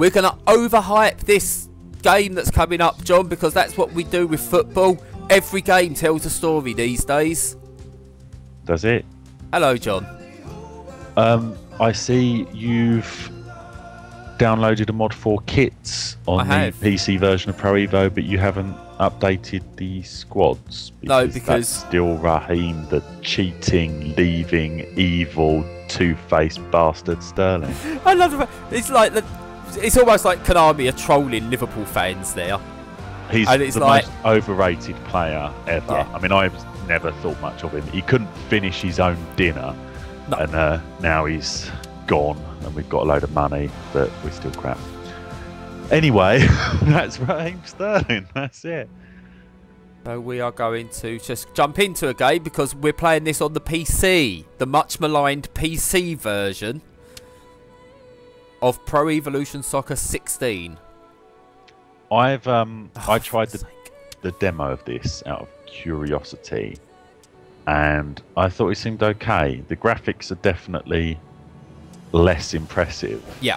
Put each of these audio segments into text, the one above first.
We're going to overhype this game that's coming up, John, because that's what we do with football. Every game tells a story these days. Does it? Hello, John. I see you've downloaded a mod for kits on the PC version of Pro Evo, but you haven't updated the squads. No, because that's still Raheem, the cheating, leaving, evil, two-faced bastard Sterling. I love it. It's like it's almost like Konami are trolling Liverpool fans there. He's the most overrated player ever. Yeah. I mean, I've never thought much of him. He couldn't finish his own dinner, and now he's gone, and we've got a load of money, but we're still crap. Anyway, that's Raheem Sterling. That's it. So we are going to just jump into a game because we're playing this on the PC, the much maligned PC version of Pro Evolution Soccer 16. I tried the demo of this out of curiosity, and I thought it seemed okay. The graphics are definitely less impressive. Yeah.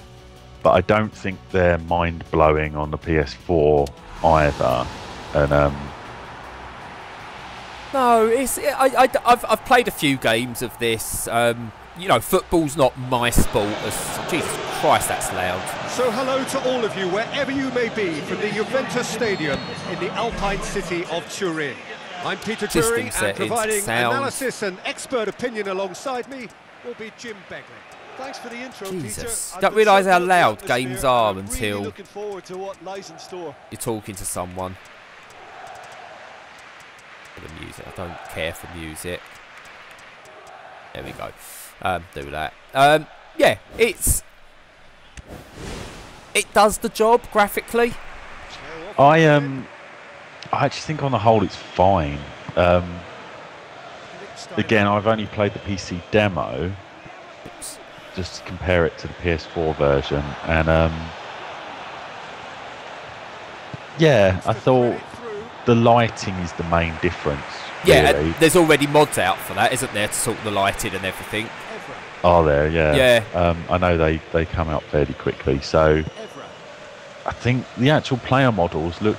But I don't think they're mind-blowing on the PS4 either. And no, I've played a few games of this. You know, football's not my sport. Jesus Christ, that's loud. So hello to all of you, wherever you may be, from the Juventus Stadium in the Alpine city of Turin. I'm Peter Turing, and providing analysis and expert opinion alongside me will be Jim Begley. Thanks for the intro, Jesus. Peter. Don't realise how loud games are until really looking forward to what lies in store. You're talking to someone. The music. I don't care for music. There we go. Do that. Yeah, it does the job graphically. I actually think on the whole it's fine. Again, I've only played the PC demo. Oops. Just to compare it to the PS4 version, and yeah, I thought the lighting is the main difference. Yeah, really. and there's already mods out for that, isn't there, to sort the lighting and everything? Are there? Yeah. Yeah. I know they come out fairly quickly, so I think the actual player models look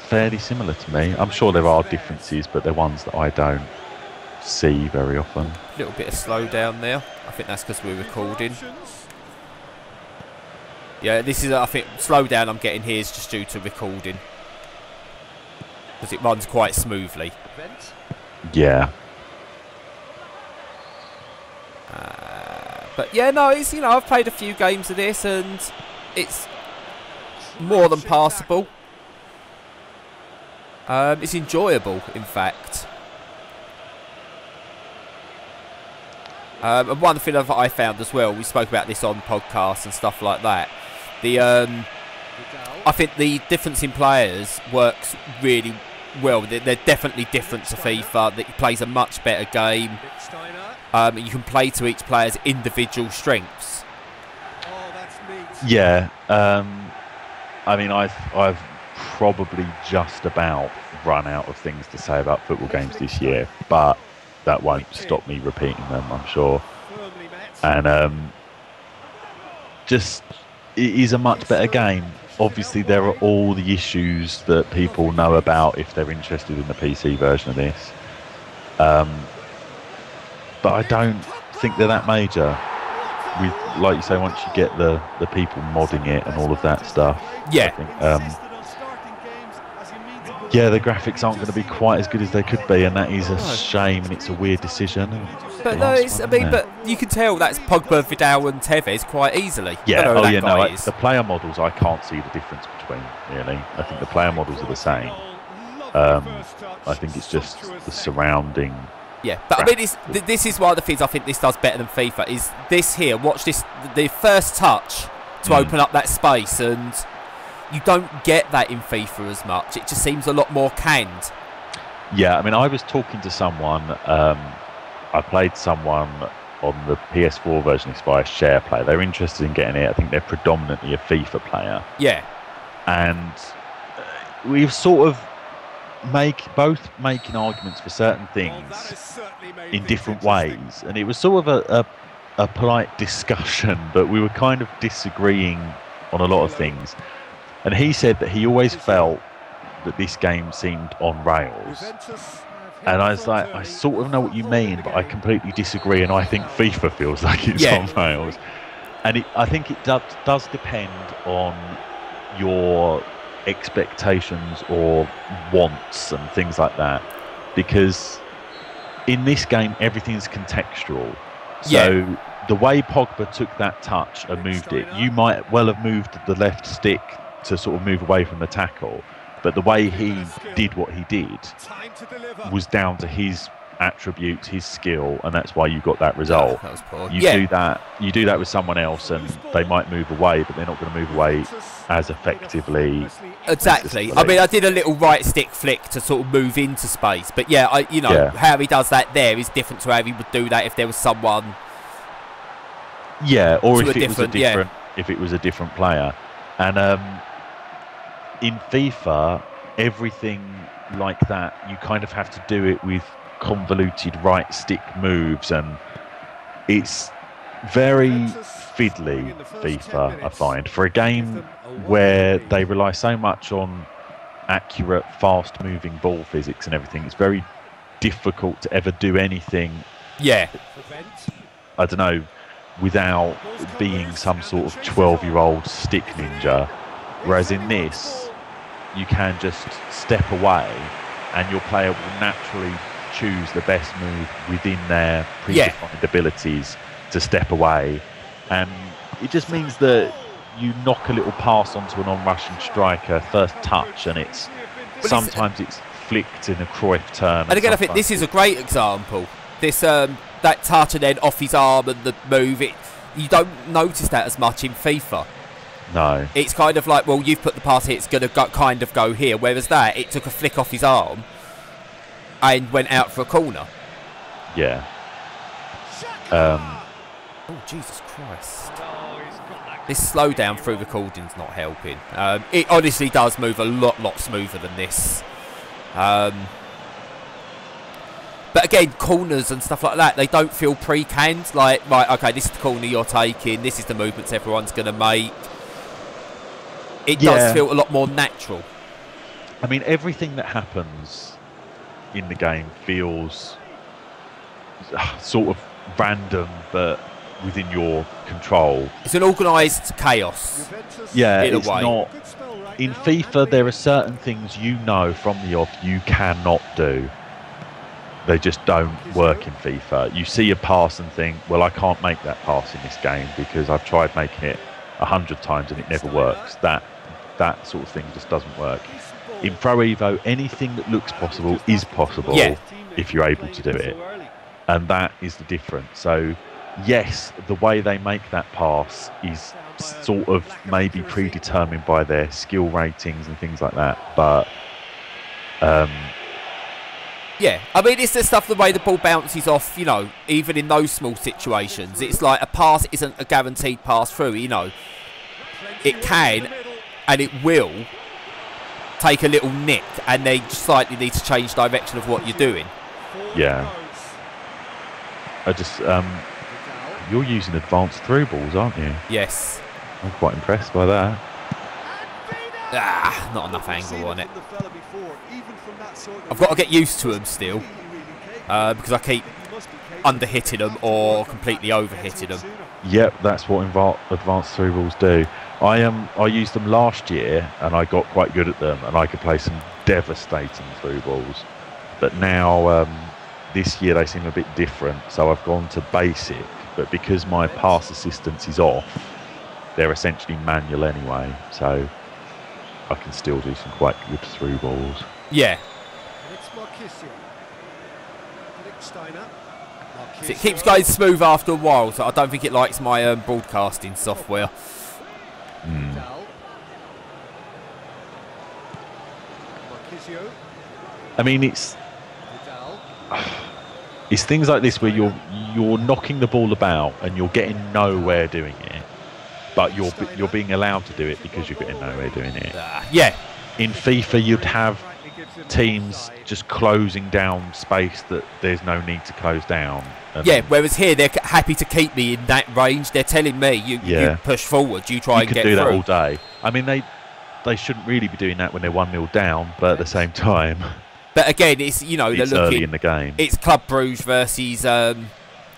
fairly similar to me. I'm sure there are differences, but they're ones that I don't see very often. A little bit of slowdown there. I think that's because we're recording. Yeah, this is, I think, slowdown I'm getting here is just due to recording. Because it runs quite smoothly. Yeah. But yeah, no, it's, you know, I've played a few games of this and it's more than passable. It's enjoyable, in fact. And one thing that I found as well, we spoke about this on podcasts and stuff like that. I think the difference in players works really well. They're definitely different to FIFA. It plays a much better game. You can play to each player's individual strengths. Yeah. I mean, I've probably just about run out of things to say about football games this year, but that won't stop me repeating them, I'm sure. And just it is a much better game. Obviously, there are all the issues that people know about if they're interested in the PC version of this. But I don't think they're that major. With, like you say, once you get the people modding it and all of that stuff. Yeah. I think, yeah, the graphics aren't going to be quite as good as they could be, and that is a shame, and it's a weird decision. But no, but you can tell that's Pogba, Vidal, and Tevez quite easily. Yeah, oh yeah, no, the player models I can't see the difference between. Really, I think the player models are the same. I think it's just the surrounding. Yeah, but I mean, this is one of the things I think this does better than FIFA. Is this here? Watch this, the first touch to open up that space, and you don't get that in FIFA as much. It just seems a lot more canned. Yeah, I mean, I was talking to someone. I played someone on the PS4 version of this via share play. They're interested in getting it. I think they're predominantly a FIFA player. Yeah, and we've sort of both making arguments for certain things in different ways, and it was sort of a polite discussion, but we were kind of disagreeing on a lot of things. And he said that he always felt that this game seemed on rails. And I was like, I sort of know what you mean, but I completely disagree. And I think FIFA feels like it's on rails. And I think it does depend on your expectations or wants and things like that. Because in this game, everything's contextual. So the way Pogba took that touch and moved it, you might well have moved the left stick to sort of move away from the tackle. But the way he did what he did was down to his attributes, his skill, and that's why you got that result. That was poor. You do that with someone else, and they might move away, but they're not going to move away as effectively. Exactly. I mean, I did a little right stick flick to sort of move into space, but how he does that there is different to how he would do that if there was someone. Yeah, or if it was a different player, and in FIFA, everything like that, you kind of have to do it with convoluted right stick moves, and it's very fiddly, FIFA, I find. For a game where they rely so much on accurate, fast-moving ball physics and everything, it's very difficult to ever do anything, I don't know, without being some sort of 12-year-old stick ninja. Whereas in this, you can just step away and your player will naturally choose the best move within their predefined abilities to step away. And it just means that you knock a little pass onto an on-rushing striker, first touch, and sometimes it's flicked in a Cruyff turn. And again, I think this is a great example. This that touch and then off his arm and the move, you don't notice that as much in FIFA. No. It's kind of like, well, you've put the pass here, it's going to kind of go here. Whereas that, it took a flick off his arm and went out for a corner. Yeah. Oh, Jesus Christ. This slowdown through recording's not helping. It honestly does move a lot smoother than this. But again, corners and stuff like that, they don't feel pre-canned. Like, right, okay, this is the corner you're taking, this is the movements everyone's going to make. It does feel a lot more natural. I mean, everything that happens in the game feels sort of random, but within your control. It's an organised chaos. Yeah, it's not. In FIFA, there are certain things you know from the off you cannot do. They just don't work in FIFA. You see a pass and think, well, I can't make that pass in this game because I've tried making it 100 times and it never works. That sort of thing just doesn't work. In Pro Evo, anything that looks possible is possible if you're able to do it. And that is the difference. So, yes, the way they make that pass is sort of maybe predetermined by their skill ratings and things like that. But, yeah, I mean, it's the stuff, the way the ball bounces off, you know, even in those small situations. It's like a pass isn't a guaranteed pass through, you know. It can and it will take a little nick and they slightly need to change direction of what you're doing. Yeah. I just, you're using advanced through balls, aren't you? Yes. I'm quite impressed by that. Not enough angle on it. I've got to get used to them still, because I keep under-hitting them or completely over-hitting them. Yep, that's what advanced through balls do. I used them last year and I got quite good at them and I could play some devastating through balls. But now, this year they seem a bit different, so I've gone to basic. But because my pass assistance is off, they're essentially manual anyway, so I can still do some quite good through balls. Yeah. It keeps going smooth after a while, so I don't think it likes my broadcasting software. I mean, it's things like this where you're knocking the ball about and you're getting nowhere doing it, but you're being allowed to do it because you're getting nowhere doing it. Yeah. In FIFA, you'd have teams just closing down space that there's no need to close down. Yeah, whereas here they're happy to keep me in that range. They're telling me you push forward, you try and get through. You can do that all day. I mean, they shouldn't really be doing that when they're 1-0 down, but at the same time. But again, it's they're looking early in the game. It's Club Brugge versus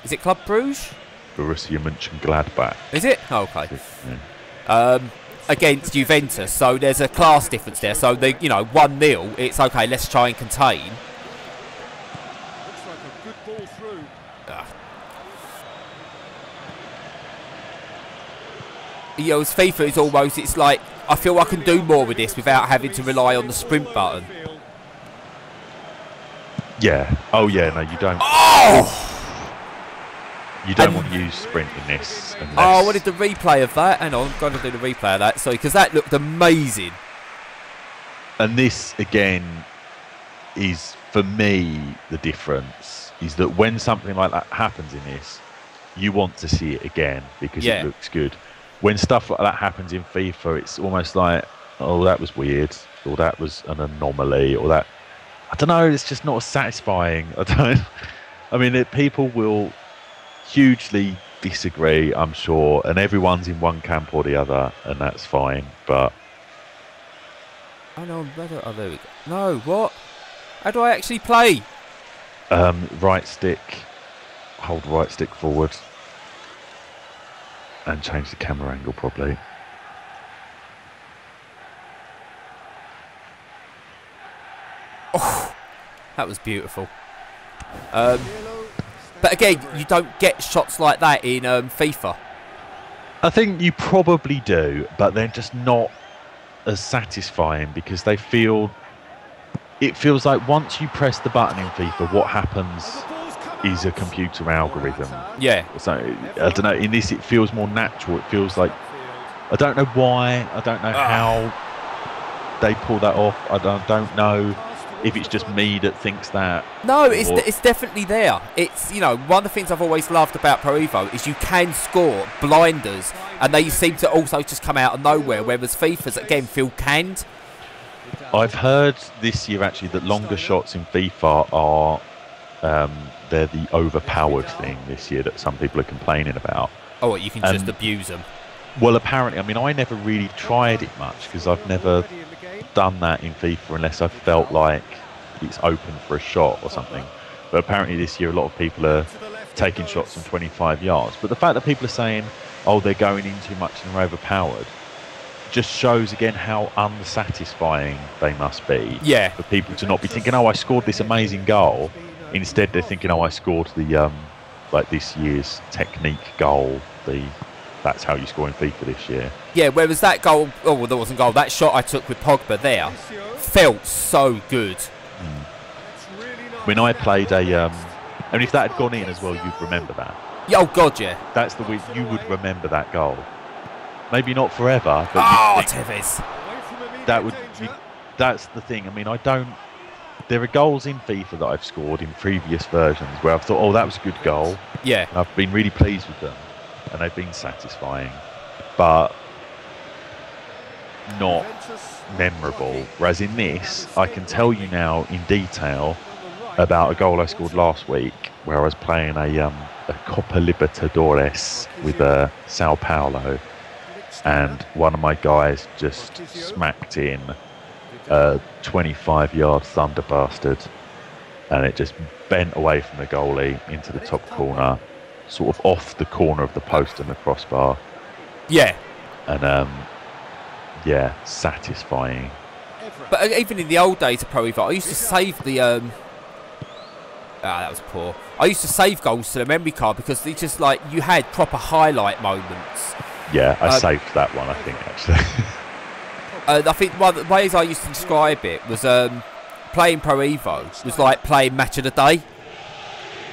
is it Club Brugge? Borussia Mönchengladbach. Is it? Oh, okay. Yeah. Against Juventus, so there's a class difference there. So they 1-0. It's okay. Let's try and contain. Looks like a good ball through. As FIFA is almost, it's like I feel I can do more with this without having to rely on the sprint button. Yeah. Oh yeah. No, you don't. Oh! You don't want to use sprint in this. Oh, I wanted the replay of that. Hang on, I'm going to do the replay of that. Sorry, because that looked amazing. And this again is, for me, the difference is that when something like that happens in this, you want to see it again because it looks good. When stuff like that happens in FIFA, it's almost like, oh, that was weird, or that was an anomaly, or that, I don't know, it's just not as satisfying. I mean, people will hugely disagree, I'm sure, and everyone's in one camp or the other, and that's fine, but... I know, oh, there we go. No, what? How do I actually play? Right stick, hold right stick forward, and change the camera angle probably. Oh, that was beautiful. But again, you don't get shots like that in FIFA. I think you probably do, but they're just not as satisfying because it feels like once you press the button in FIFA, what happens is a computer algorithm. Yeah. So I don't know, in this it feels more natural. It feels like, I don't know why, I don't know how they pull that off. I don't know if it's just me that thinks that. No, it's definitely there. It's, one of the things I've always loved about Pro Evo is you can score blinders and they seem to also just come out of nowhere, whereas FIFA's again feel canned. I've heard this year actually that longer shots in FIFA are they're the overpowered thing this year that some people are complaining about. Oh, you can just abuse them. Well, apparently, I mean, I never really tried it much because I've never done that in FIFA unless I felt like it's open for a shot or something. But apparently this year a lot of people are taking shots from 25 yards. But the fact that people are saying, oh, they're going in too much and they're overpowered, just shows again how unsatisfying they must be. Yeah. For people to not be thinking, oh, I scored this amazing goal. Instead, they're thinking, oh, I scored the like this year's technique goal. That's how you score in FIFA this year. Yeah, whereas that goal, oh, well, there wasn't a goal. That shot I took with Pogba there felt so good. When I played I mean, if that had gone in as well, you'd remember that. Yeah, oh, God, yeah. That's the way you would remember that goal. Maybe not forever, but Tevez. That's the thing. I mean, there are goals in FIFA that I've scored in previous versions where I've thought, oh, that was a good goal. Yeah. And I've been really pleased with them. And they've been satisfying, but not memorable. Whereas in this, I can tell you now in detail about a goal I scored last week where I was playing a Copa Libertadores with Sao Paulo, and one of my guys just smacked in a 25-yard thunder bastard, and it just bent away from the goalie into the top corner, sort of off the corner of the post and the crossbar. Yeah. And yeah, satisfying. But even in the old days of Pro Evo, I used to save the that was poor. I used to save goals to the memory card because they just like you had proper highlight moments. Yeah, I saved that one, I think, actually. I think one of the ways I used to describe it was playing Pro Evo was like playing Match of the Day,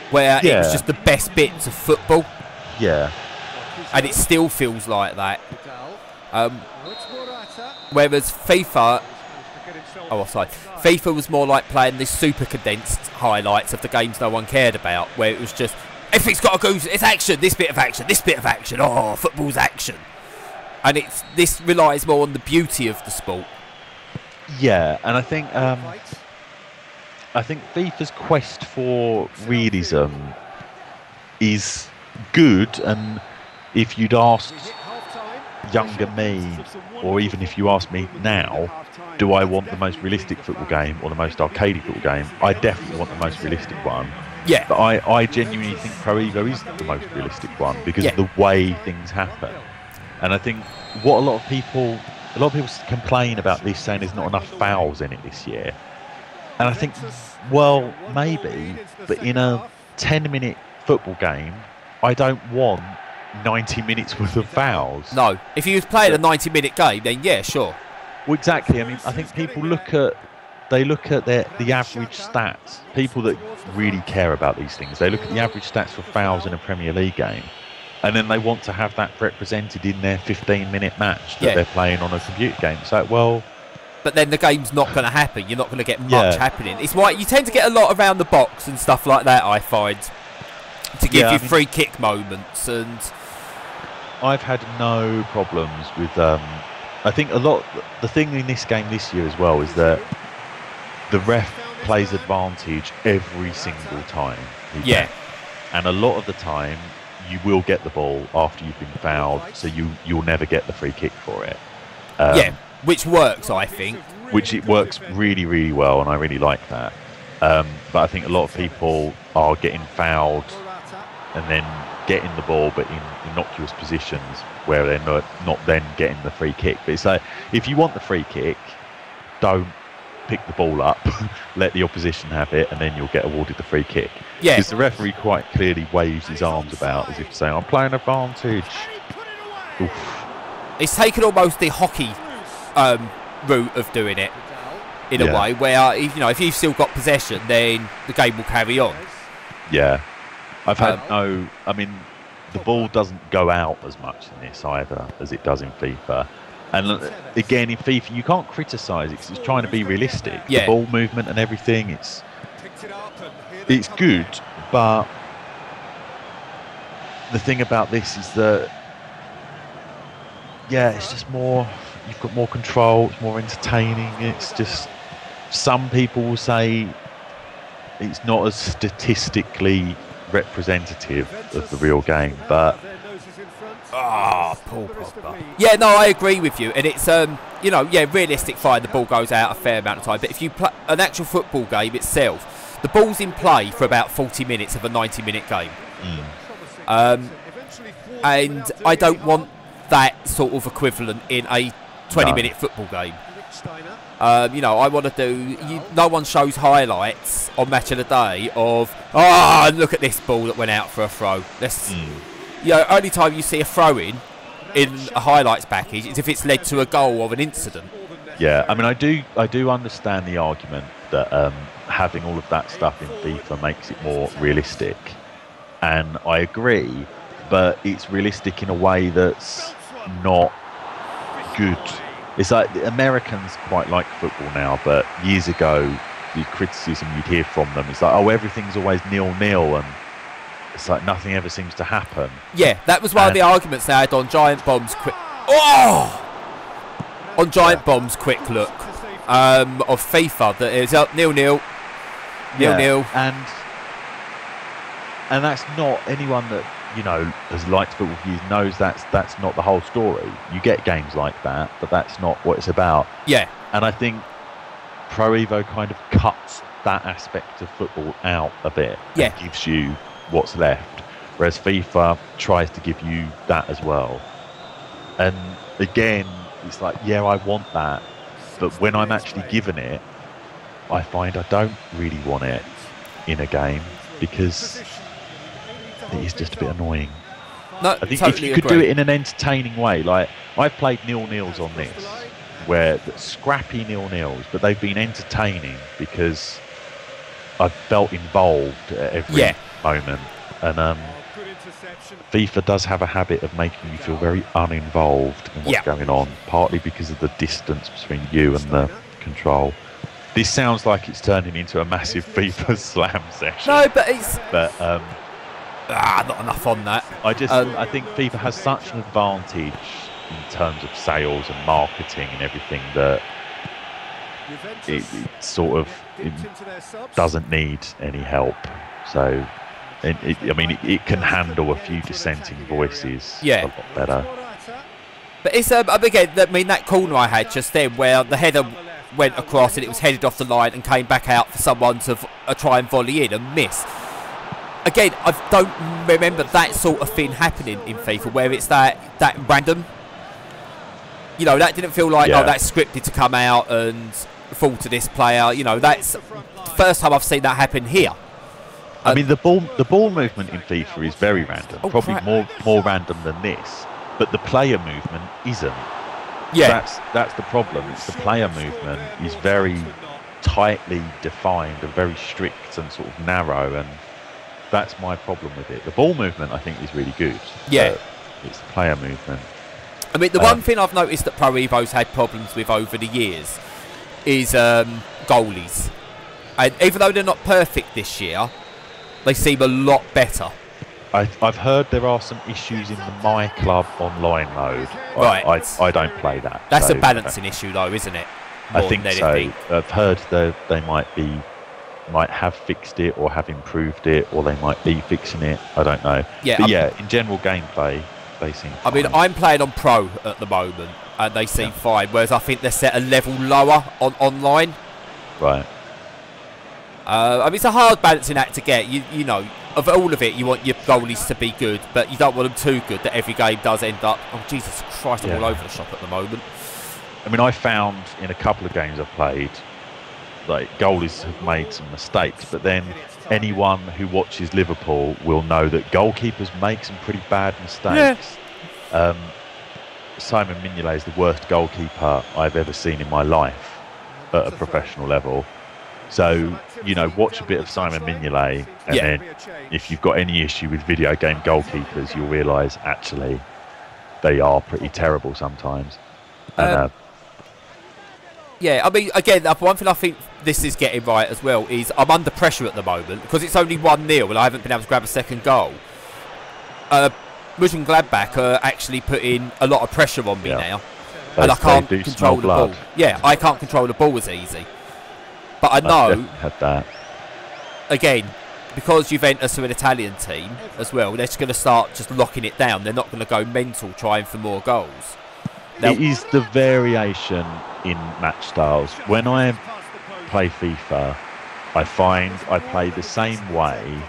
where it was just the best bits of football. Yeah. And it still feels like that. Whereas FIFA... Oh, offside. FIFA was more like playing this super condensed highlights of the games no one cared about, where it was just, everything's got to go, it's action, this bit of action, this bit of action, oh, football's action. And this relies more on the beauty of the sport. Yeah, and I think I think FIFA's quest for realism is good, and if you'd asked younger me, or even if you ask me now, do I want the most realistic football game or the most arcadey football game? I definitely want the most realistic one. Yeah. But I genuinely think Pro Evo is the most realistic one because of the way things happen. And I think what a lot of people complain about this, saying there's not enough fouls in it this year. And I think, well, maybe, but in a 10-minute football game, I don't want 90 minutes worth of fouls. No. If you was playing a 90-minute game, then yeah, sure. Well, exactly. I mean, I think people look at the average stats. People that really care about these things, they look at the average stats for fouls in a Premier League game, and then they want to have that represented in their 15-minute match that they're playing on a computer game. So, well... But then the game's not going to happen. You're not going to get much happening. It's why you tend to get a lot around the box and stuff like that, I find, to give you free kick moments. And I've had no problems with... I think a lot... The thing in this game this year as well is that the ref plays advantage every single time. And a lot of the time, you will get the ball after you've been fouled, so you'll never get the free kick for it. Which works, I think. Which it works really, really well, and I really like that. But I think a lot of people are getting fouled and then getting the ball, but in innocuous positions where they're not then getting the free kick. But it's like, if you want the free kick, don't pick the ball up, let the opposition have it, and then you'll get awarded the free kick. Because the referee quite clearly waves his arms about as if saying, I'm playing advantage. Oof. It's taken almost the hockey route of doing it in a way where, if you've still got possession, then the game will carry on. I've had I mean, the ball doesn't go out as much in this either as it does in FIFA. And again, in FIFA, you can't criticise it because it's trying to be realistic. The ball movement and everything, it's good, but the thing about this is that, it's just more, you've got more control, it's more entertaining. It's just, some people will say it's not as statistically representative of the real game, but Paul Pogba. Yeah, no, I agree with you, and it's realistic fine, the ball goes out a fair amount of time, but if you play an actual football game itself, the ball's in play for about 40 minutes of a 90-minute game. And I don't want that sort of equivalent in a 20-minute football game. I want to do... no one shows highlights on Match of the Day of, look at this ball that went out for a throw. Only time you see a throw-in in a highlights package is if it's led to a goal or an incident. Yeah, I mean, I do understand the argument that having all of that stuff in FIFA makes it more realistic. And I agree, but it's realistic in a way that's not good. It's like the Americans quite like football now, but years ago, the criticism you'd hear from them is like, everything's always 0-0, and it's like nothing ever seems to happen. Yeah, that was one of the arguments they had on Giant Bomb's quick... Bomb's quick look of FIFA, that is up 0-0, 0-0. And that's not anyone that, has liked football for years knows that's not the whole story. You get games like that, but that's not what it's about. Yeah. And I think Pro Evo kind of cuts that aspect of football out a bit. Yeah. And gives you what's left. Whereas FIFA tries to give you that as well. And again, it's like, I want that. But when I'm actually given it, I find I don't really want it in a game because it is just a bit annoying. No, I think totally if you could do it in an entertaining way, like I've played 0-0s on this, where scrappy 0-0s, but they've been entertaining because I've felt involved at every moment. And FIFA does have a habit of making you feel very uninvolved in what's going on, partly because of the distance between you and the control. This sounds like it's turning into a massive FIFA slam session. No, but it's... But not enough on that. I think FIFA has such an advantage in terms of sales and marketing and everything that it sort of doesn't need any help. So, I mean, it can handle a few dissenting voices a lot better. But it's again, I mean, that corner I had just then where the header went across and it was headed off the line and came back out for someone to try and volley in and miss. Again, I don't remember that sort of thing happening in FIFA where it's that random. You know, that didn't feel like, oh, that's scripted to come out and fall to this player. You know, that's the first time I've seen that happen here. I mean, the ball movement in FIFA is very random, probably more random than this. But the player movement isn't. Yeah, that's the problem. It's the player movement is very tightly defined and very strict and sort of narrow, and that's my problem with it. The ball movement, I think, is really good. Yeah, it's the player movement. I mean, the one thing I've noticed that Pro Evo's had problems with over the years is goalies, and even though they're not perfect this year, they seem a lot better. I've heard there are some issues in the My Club online mode. Right. I don't play that. That's a balancing issue, though, isn't it? I think so. I've heard that they might have fixed it or have improved it, or they might be fixing it. I don't know. Yeah, but in general gameplay, they seem fine. I mean, I'm playing on Pro at the moment, and they seem fine, whereas I think they're set a level lower on online. Right. I mean, it's a hard balancing act to get. You know, of all of it, you want your goalies to be good, but you don't want them too good that every game does end up... Oh, Jesus Christ, I'm all over the shop at the moment. I mean, I found in a couple of games I've played, like, goalies have made some mistakes, but then anyone who watches Liverpool will know that goalkeepers make some pretty bad mistakes. Yeah. Simon Mignolet is the worst goalkeeper I've ever seen in my life at a professional level. So, you know, watch a bit of Simon Mignolet, and then if you've got any issue with video game goalkeepers, you'll realise, actually, they are pretty terrible sometimes. And, yeah, I mean, again, one thing I think this is getting right as well is I'm under pressure at the moment because it's only 1-0 and I haven't been able to grab a second goal. Mönchengladbach are actually putting a lot of pressure on me now. And I can't control the ball. Yeah, I can't control the ball as easy. But I know, had that. Again, because Juventus are an Italian team as well, they're just going to start just locking it down. They're not going to go mental trying for more goals. It is the variation in match styles. When I play FIFA, I find I play the same way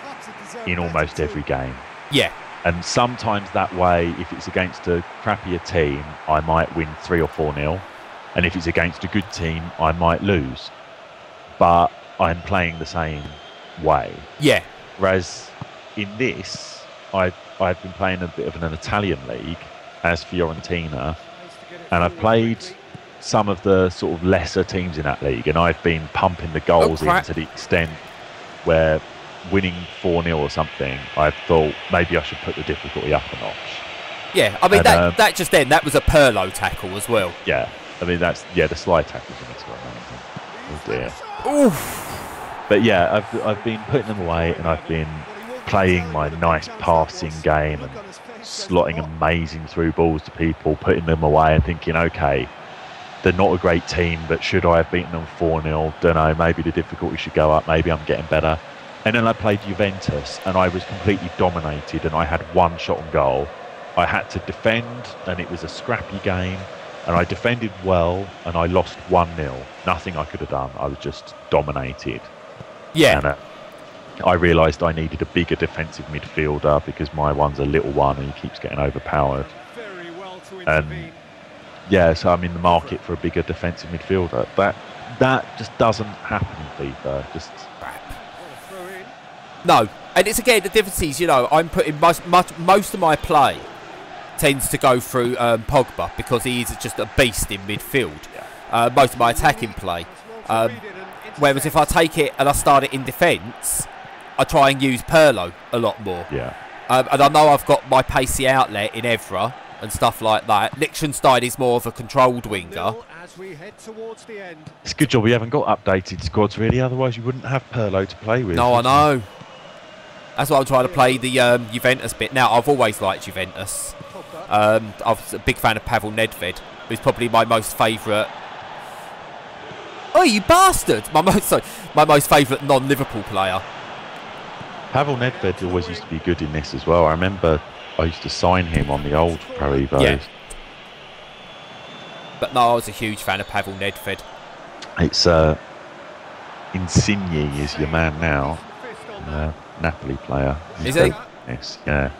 in almost every game. Yeah. And sometimes that way, if it's against a crappier team, I might win 3 or 4-0. And if it's against a good team, I might lose. But I'm playing the same way. Yeah. Whereas in this, I've been playing a bit of an Italian league as Fiorentina, and I've played some of the sort of lesser teams in that league, and I've been pumping the goals in to the extent where winning 4-0 or something, I thought maybe I should put the difficulty up a notch. Yeah, I mean, that just then, that was a Pirlo tackle as well. Yeah, I mean, that's, the slide tackles in this one. Oh dear. Oof. But yeah, I've been putting them away, and I've been playing my nice passing game and slotting amazing through balls to people, putting them away and thinking, okay, they're not a great team, but should I have beaten them 4-0? Don't know, maybe the difficulty should go up, maybe I'm getting better. And then I played Juventus, and I was completely dominated, and I had one shot on goal. I had to defend, and it was a scrappy game, and I defended well, and I lost 1-0. Nothing I could have done. I was just dominated. Yeah. And I realised I needed a bigger defensive midfielder because my one's a little one, and he keeps getting overpowered. And yeah, so I'm in the market for a bigger defensive midfielder. That just doesn't happen in FIFA. Just no. And it's again the difference is, you know, I'm putting most of my play tends to go through Pogba because he is just a beast in midfield. Most of my attacking play. Whereas if I take it and I start it in defence, I try and use Pirlo a lot more. Yeah. And I know I've got my pacey outlet in Evra and stuff like that. Liechtenstein is more of a controlled winger. It's a good job we haven't got updated squads really, otherwise you wouldn't have Pirlo to play with. No, I know. That's why I'm trying to play the Juventus bit. Now, I've always liked Juventus. I was a big fan of Pavel Nedved, who's probably my most favourite Oh, you bastard! My most favourite non-Liverpool player. Pavel Nedved always used to be good in this as well. I remember I used to sign him on the old Pro Evos. Yeah. But no, I was a huge fan of Pavel Nedved. It's Insigne is your man now. Napoli player. Is he? Yes, yeah.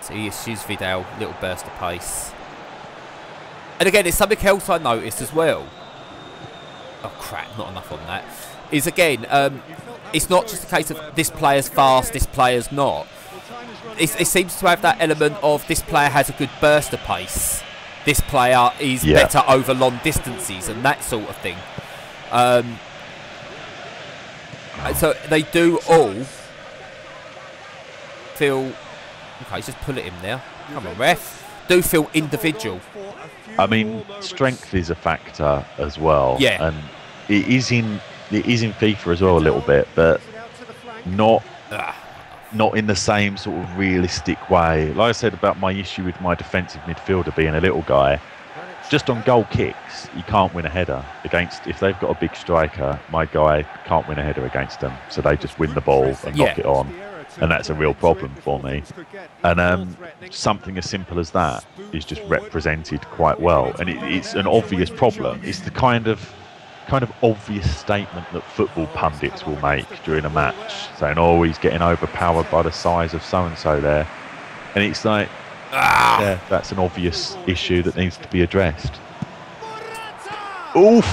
So he issues Vidal, little burst of pace. And again, it's something else I noticed as well. Oh crap, not enough on that. Is again, it's not just a case of this player's fast, this player's not. It seems to have that element of this player has a good burst of pace. This player is better over long distances and that sort of thing. So they do all feel... Okay, just pull it in there. Come on, ref. Do feel individual. I mean, strength is a factor as well. Yeah. And it is in FIFA as well a little bit, but not in the same sort of realistic way. Like I said about my issue with my defensive midfielder being a little guy, just on goal kicks, you can't win a header against. If they've got a big striker, my guy can't win a header against them, so they just win the ball and knock it on. And that's a real problem for me. And something as simple as that is just represented quite well. And it's an obvious problem. It's the kind of obvious statement that football pundits will make during a match, saying, "Oh, he's getting overpowered by the size of so and so there," and it's like, yeah, that's an obvious issue that needs to be addressed. Oof!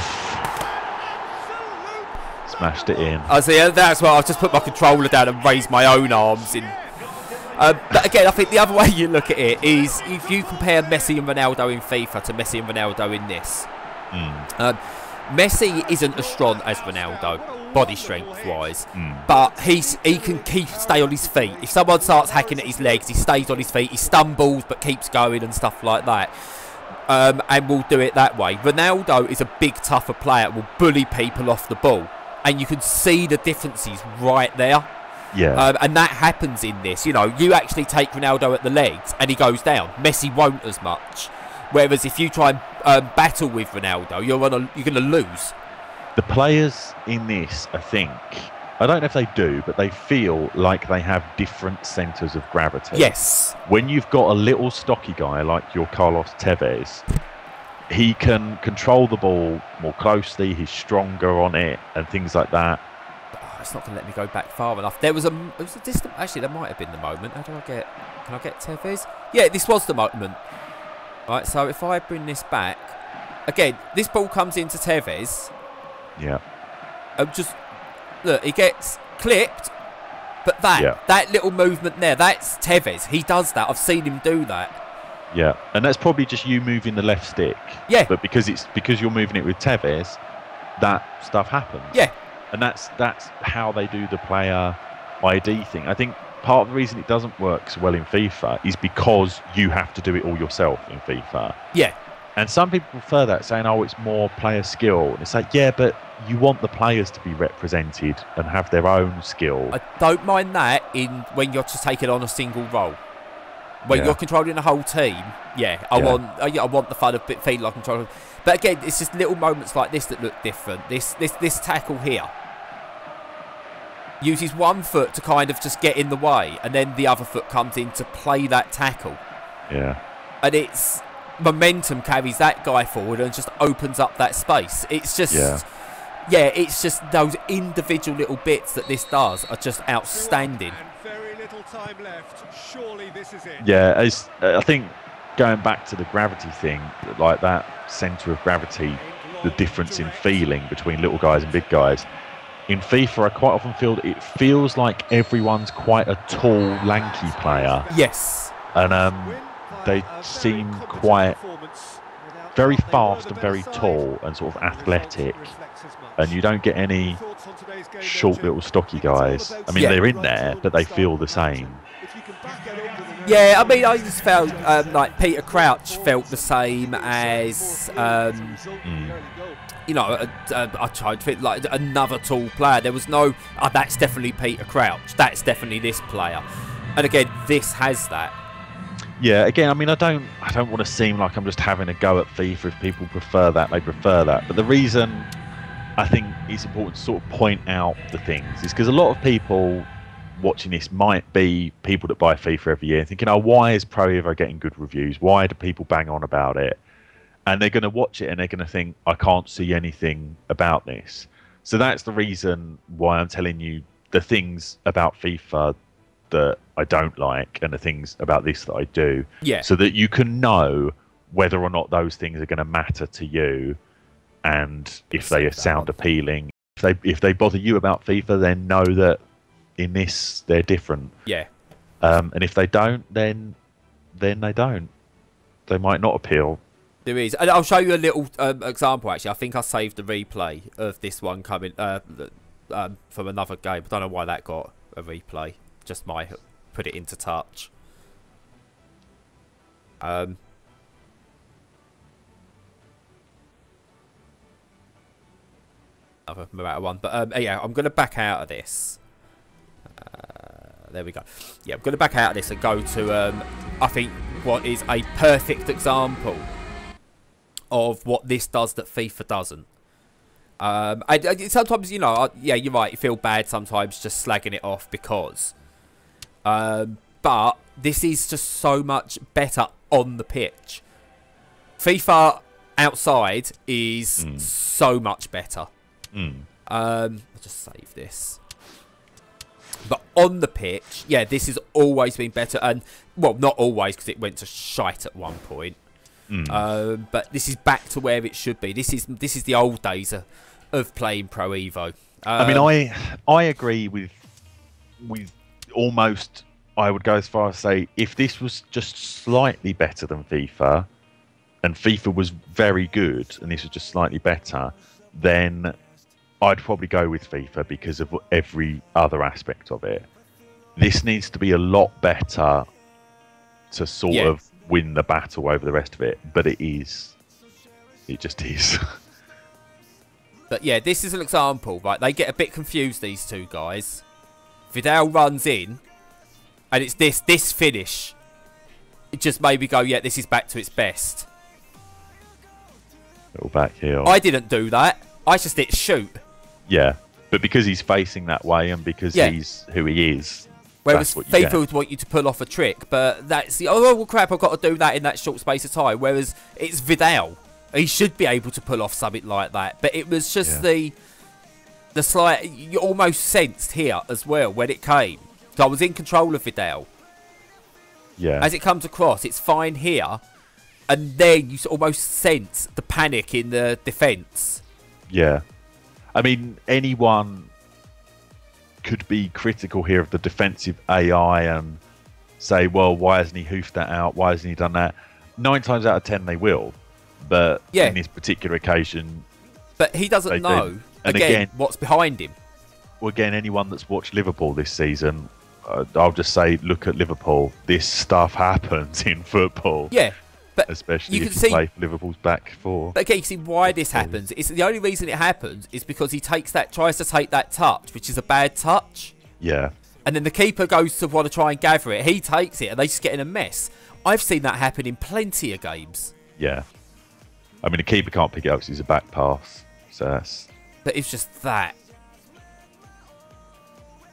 Smashed it in. I see. That's why I've just put my controller down and raised my own arms in. But again, I think the other way you look at it is if you compare Messi and Ronaldo in FIFA to Messi and Ronaldo in this. Messi isn't as strong as Ronaldo, body strength wise, but he can stay on his feet. If someone starts hacking at his legs, he stays on his feet. He stumbles but keeps going and stuff like that, and will do it that way. Ronaldo is a big, tougher player, will bully people off the ball, and you can see the differences right there. Yeah. And that happens in this. You know, you actually take Ronaldo at the legs and he goes down. Messi won't as much. Whereas if you try and battle with Ronaldo, you're going to lose. The players in this, I think, I don't know if they do, but they feel like they have different centres of gravity. Yes. When you've got a little stocky guy like your Carlos Tevez, he can control the ball more closely, he's stronger on it and things like that. Oh, it's not going to let me go back far enough. It was a distant... Actually, that might have been the moment. How do I get... Can I get Tevez? Yeah, this was the moment. Right, so if I bring this back... Again, this ball comes into Tevez. Yeah. Just... Look, he gets clipped. But that little movement there, that's Tevez. He does that. I've seen him do that. Yeah, and that's probably just you moving the left stick. Yeah. But because you're moving it with Tevez, that stuff happens. Yeah. And that's how they do the player ID thing. I think part of the reason it doesn't work so well in FIFA is because you have to do it all yourself in FIFA. Yeah. And some people prefer that, saying, "Oh, it's more player skill." And it's like, yeah, but you want the players to be represented and have their own skill. I don't mind that when you're just taking on a single role. When you're controlling the whole team, I want the fun of feeling like controlling. But again, it's just little moments like this that look different. This tackle here uses one foot to kind of just get in the way, and then the other foot comes in to play that tackle. Yeah. And it's momentum carries that guy forward and just opens up that space. It's just it's just those individual little bits that this does are just outstanding. Time left. Surely this is it. Yeah, I think going back to the gravity thing, like that centre of gravity, the difference in feeling between little guys and big guys. In FIFA, I quite often feel that it feels like everyone's quite a tall, lanky player. Yes. And they seem quite very fast and very tall and sort of athletic. And you don't get any short little stocky guys. I mean, they're in there, but they feel the same. Yeah, I mean, I just felt like Peter Crouch felt the same as, you know, I tried to fit like another tall player. There was no, that's definitely Peter Crouch. That's definitely this player. And again, this has that. Yeah, again, I mean, I don't want to seem like I'm just having a go at FIFA. If people prefer that, they prefer that. But the reason I think it's important to sort of point out the things is because a lot of people watching this might be people that buy FIFA every year thinking, oh, why is Pro Evo getting good reviews? Why do people bang on about it? And they're going to watch it and they're going to think, I can't see anything about this. So that's the reason why I'm telling you the things about FIFA that I don't like and the things about this that I do. Yeah. So that you can know whether or not those things are going to matter to you, and if they sound appealing. If they bother you about FIFA, then know that in this they're different. Yeah. And if they don't, then they don't. They might not appeal. There is, and I'll show you a little example. Actually, I think I saved the replay of this one coming from another game. I don't know why that got a replay. Just might put it into touch. Another Murata one, but yeah, I'm going to back out of this. There we go. Yeah, I'm going to back out of this and go to I think what is a perfect example of what this does that FIFA doesn't. I sometimes, you know, yeah, you're right, you feel bad sometimes just slagging it off because. But this is just so much better on the pitch. FIFA outside is so much better. I'll just save this. But on the pitch, yeah, this has always been better. And, well, not always because it went to shite at one point. But this is back to where it should be. This is the old days of playing Pro Evo. I mean, I agree with almost. I would go as far as say if this was just slightly better than FIFA, and FIFA was very good, and this was just slightly better, then I'd probably go with FIFA because of every other aspect of it. This needs to be a lot better to sort of win the battle over the rest of it, but it is. It just is. But yeah, this is an example, right? They get a bit confused, these two guys. Vidal runs in, and it's this finish. It just made me go, yeah, this is back to its best. Little back heel. I didn't do that. I just did shoot. Yeah, but because he's facing that way and because he's who he is. Whereas FIFA would want you to pull off a trick, but that's the well, crap, I've got to do that in that short space of time. Whereas it's Vidal. He should be able to pull off something like that. But it was just the slight... You almost sensed here as well when it came. So I was in control of Vidal. Yeah. As it comes across, it's fine here. And then you almost sense the panic in the defence. Yeah. I mean, anyone could be critical here of the defensive AI and say, well, why hasn't he hoofed that out? Why hasn't he done that? 9 times out of 10 they will. But in this particular occasion... But he doesn't know, again, what's behind him. Well, again, anyone that's watched Liverpool this season, I'll just say, look at Liverpool. This stuff happens in football. Yeah. But especially if you play Liverpool's back four. But okay, you see why this happens. It's the only reason it happens is because he tries to take that touch, which is a bad touch. Yeah. And then the keeper goes to want to try and gather it. He takes it, and they just get in a mess. I've seen that happen in plenty of games. Yeah. I mean, the keeper can't pick it up because it's a back pass. So that's... But it's just that.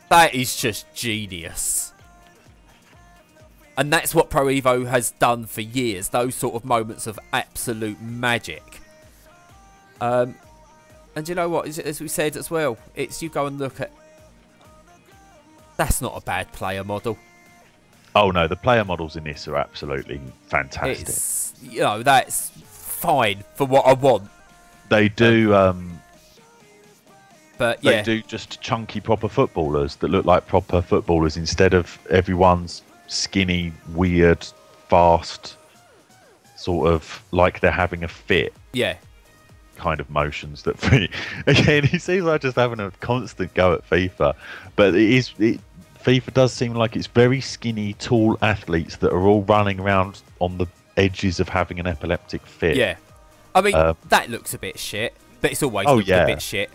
That is just genius. And that's what Pro Evo has done for years. Those sort of moments of absolute magic. And you know what? As we said as well, it's you go and look at... That's not a bad player model. Oh, no. The player models in this are absolutely fantastic. It's, you know, that's fine for what I want. They do... but yeah. They do just chunky proper footballers that look like proper footballers instead of everyone's skinny, weird, fast, sort of like they're having a fit. Yeah. Kind of motions that again, it seems like just having a constant go at FIFA, but FIFA does seem like it's very skinny, tall athletes that are all running around on the edges of having an epileptic fit. Yeah. I mean, that looks a bit shit, but it's always looked a bit shit.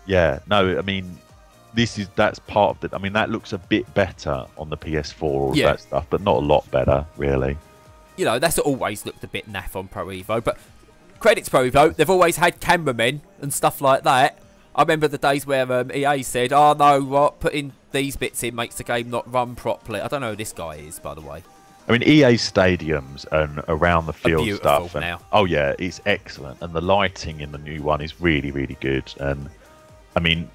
Yeah, no, I mean, that's part of it. I mean, that looks a bit better on the PS4, all of that stuff, but not a lot better, really. You know, that's always looked a bit naff on Pro Evo, but credits Pro Evo, they've always had cameramen and stuff like that. I remember the days where EA said, "Oh no, what? Putting these bits in makes the game not run properly." I don't know who this guy is, by the way. I mean, EA stadiums and around the field stuff. Now. Oh yeah, it's excellent, and the lighting in the new one is really, really good. And I mean,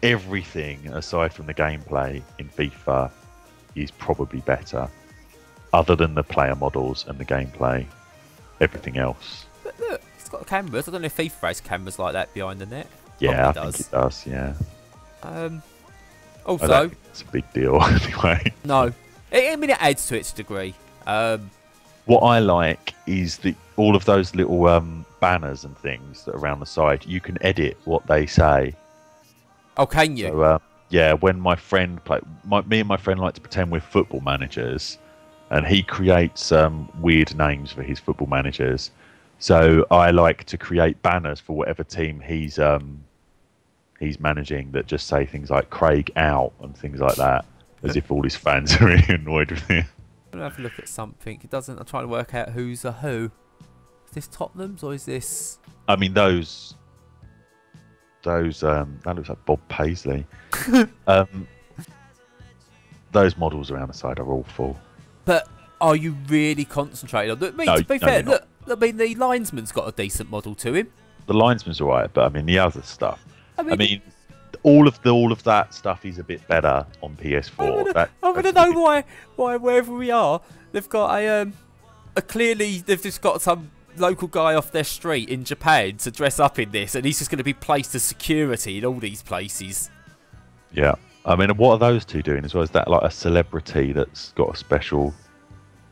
everything aside from the gameplay in FIFA is probably better, other than the player models and the gameplay. Everything else. But look, it's got cameras. I don't know if FIFA has cameras like that behind the net. Yeah, I think it does. Yeah. Also, it's a big deal anyway. No, I mean it adds to it to a degree. What I like is all of those little banners and things that are around the side. You can edit what they say. Oh, can you? So, yeah, when my friend me and my friend like to pretend we're football managers, and he creates weird names for his football managers. So I like to create banners for whatever team he's managing that just say things like Craig out and things like that, as if all his fans are really annoyed with him. I'm gonna have a look at something. It doesn't. I'm trying to work out who's a who. Is this Tottenham's or is this? I mean those that looks like Bob Paisley. Those models around the side are awful. But are you really concentrating on? No, to be fair, look. I mean, the linesman's got a decent model to him. The linesman's alright, but I mean the other stuff. I mean all of that stuff is a bit better on PS4. I want to know why wherever we are, they've got a clearly they've just got some local guy off their street in Japan to dress up in this, and he's just going to be placed as security in all these places. Yeah. I mean, what are those two doing as well? Is that like a celebrity that's got a special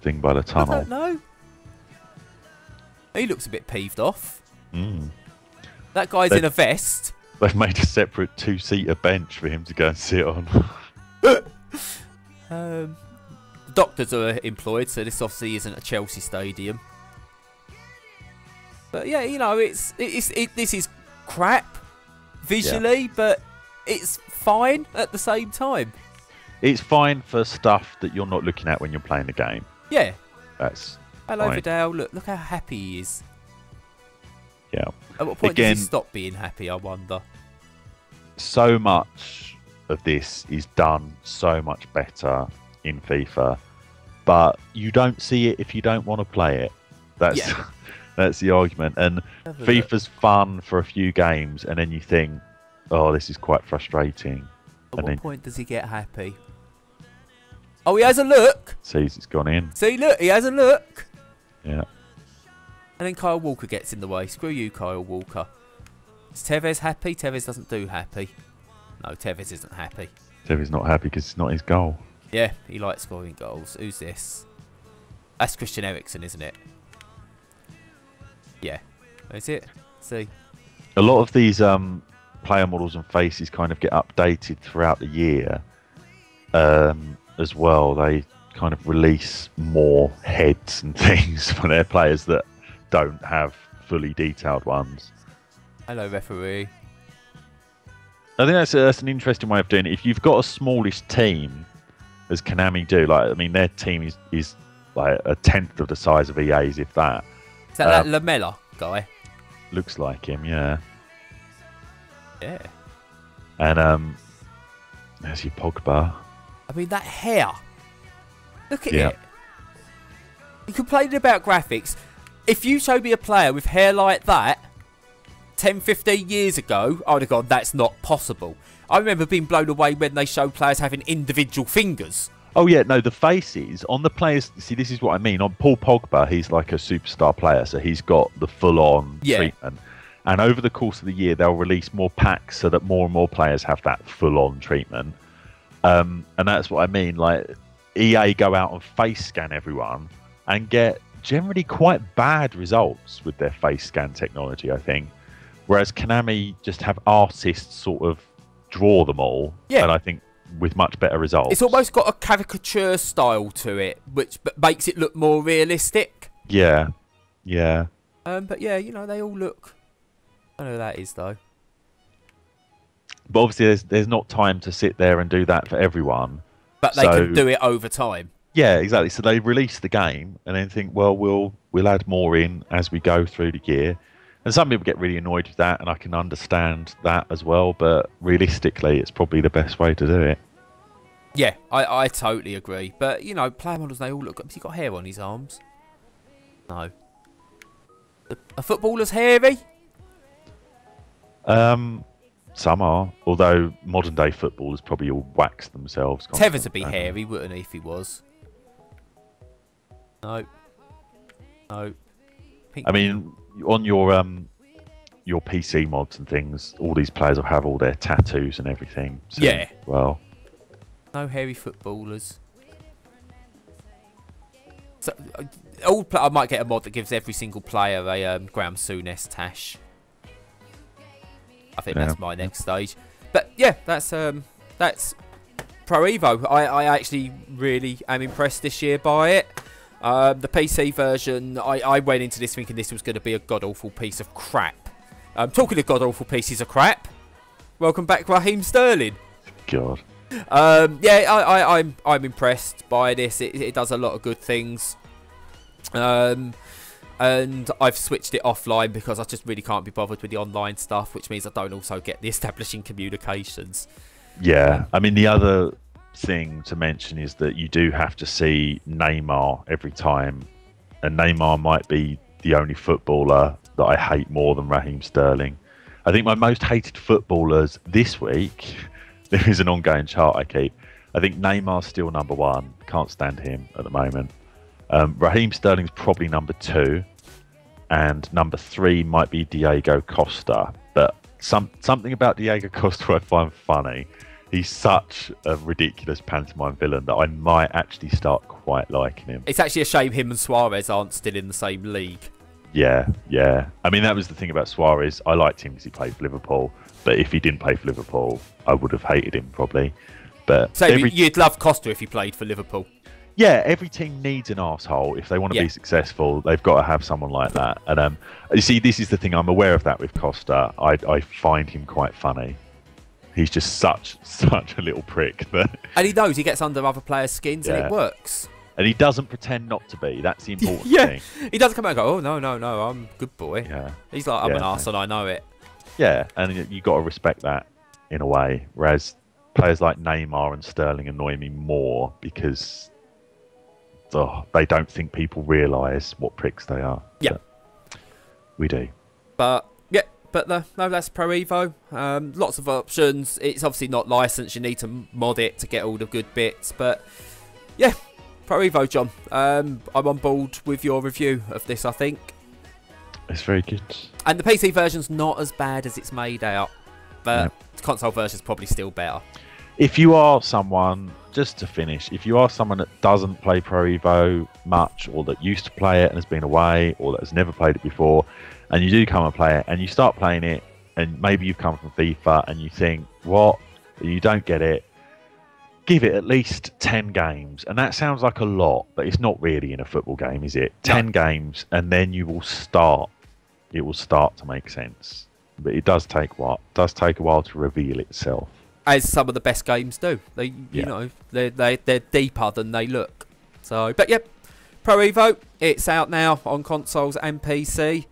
thing by the tunnel? I don't know. He looks a bit peeved off. That guy's in a vest. They've made a separate two-seater bench for him to go and sit on. Doctors are employed, so this obviously isn't a Chelsea stadium. But yeah, you know, this is crap visually, but it's fine at the same time. It's fine for stuff that you're not looking at when you're playing the game. Yeah. That's Hello, fine. Vidal. Look how happy he is. Yeah. At what point does he stop being happy, I wonder? So much of this is done so much better in FIFA, but you don't see it if you don't want to play it. That's the argument. And FIFA's fun for a few games, and then you think, oh, this is quite frustrating. At what point does he get happy? Oh, he has a look. Sees it's gone in. See, look, he has a look. Yeah. And then Kyle Walker gets in the way. Screw you, Kyle Walker. Is Tevez happy? Tevez doesn't do happy. No, Tevez isn't happy. Tevez not happy because it's not his goal. Yeah, he likes scoring goals. Who's this? That's Christian Eriksen, isn't it? Yeah. Is it? See. A lot of these player models and faces kind of get updated throughout the year as well. They kind of release more heads and things for their players that don't have fully detailed ones. Hello, referee. I think that's an interesting way of doing it. If you've got a smallish team, as Konami do, like I mean, their team is like a tenth of the size of EA's, if that. Is that Lamella guy? Looks like him, yeah. Yeah. And there's your Pogba. I mean, that hair. Look at it. You complained about graphics. If you showed me a player with hair like that 10, 15 years ago, I would have gone, that's not possible. I remember being blown away when they showed players having individual fingers. Oh, yeah, no, the faces on the players. See, this is what I mean. On Paul Pogba, he's like a superstar player, so he's got the full-on treatment. And over the course of the year, they'll release more packs so that more and more players have that full-on treatment. And that's what I mean. Like, EA go out and face scan everyone and get generally quite bad results with their face scan technology, I think. Whereas Konami just have artists sort of draw them all. Yeah. And I think with much better results. It's almost got a caricature style to it, which makes it look more realistic. Yeah. Yeah. But yeah, you know, they all look... I don't know who that is, though. But obviously, there's not time to sit there and do that for everyone. But they can do it over time. Yeah, exactly. So they release the game and then think, well, we'll add more in as we go through the year. And some people get really annoyed with that, and I can understand that as well. But realistically, it's probably the best way to do it. Yeah, I totally agree. But, you know, player models, they all look... Has he got hair on his arms? No. Are footballers hairy? Some are, although modern day footballers probably all wax themselves. Tevez would be hairy, wouldn't he, if he was? No. No. I mean, on your PC mods and things, all these players will have all their tattoos and everything. So, yeah. Well. No hairy footballers. So, I might get a mod that gives every single player a Graham Souness tash. I think that's my next stage. But yeah, that's Pro Evo. I actually really am impressed this year by it. The PC version, I went into this thinking this was going to be a god-awful piece of crap. Talking of god-awful pieces of crap, welcome back, Raheem Sterling. God. Yeah, I'm impressed by this. It does a lot of good things. And I've switched it offline because I just really can't be bothered with the online stuff, which means I don't also get the establishing communications. Yeah, I mean, the other thing to mention is that you do have to see Neymar every time, and Neymar might be the only footballer that I hate more than Raheem Sterling. I think my most hated footballers this week, there is an ongoing chart I keep. I think Neymar's still number 1. Can't stand him at the moment. Raheem Sterling's probably number 2, and number 3 might be Diego Costa. But something about Diego Costa I find funny. He's such a ridiculous pantomime villain that I might actually start quite liking him. It's actually a shame him and Suarez aren't still in the same league. Yeah. I mean, that was the thing about Suarez. I liked him because he played for Liverpool. But if he didn't play for Liverpool, I would have hated him probably. But so you'd love Costa if he played for Liverpool? Yeah, every team needs an arsehole. If they want to be successful, they've got to have someone like that. And you see, this is the thing. I'm aware of that with Costa. I find him quite funny. He's just such a little prick. And he knows he gets under other players' skins and it works. And he doesn't pretend not to be. That's the important thing. He doesn't come out and go, oh, no, I'm a good boy. Yeah. He's like, I'm an arse and I know it. Yeah, and you got to respect that in a way. Whereas players like Neymar and Sterling annoy me more because... they don't think people realise what pricks they are. Yeah. But we do. But no, that's Pro Evo. Lots of options. It's obviously not licensed. You need to mod it to get all the good bits. But yeah, Pro Evo, John. I'm on board with your review of this, I think. It's very good. And the PC version's not as bad as it's made out. But the console version's probably still better. If you are someone, just to finish, if you are someone that doesn't play Pro Evo much, or that used to play it and has been away, or that has never played it before, and you do come and play it, and you start playing it, and maybe you've come from FIFA, and you think, what? You don't get it. Give it at least 10 games. And that sounds like a lot, but it's not really in a football game, is it? 10 games, and then you will start. It will start to make sense. But it does take a while to reveal itself. As some of the best games do. You know, they're deeper than they look. So, but yeah, Pro Evo, it's out now on consoles and PC.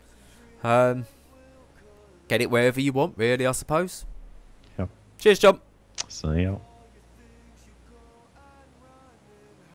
Get it wherever you want, really, I suppose. Yeah. Cheers, John. See ya.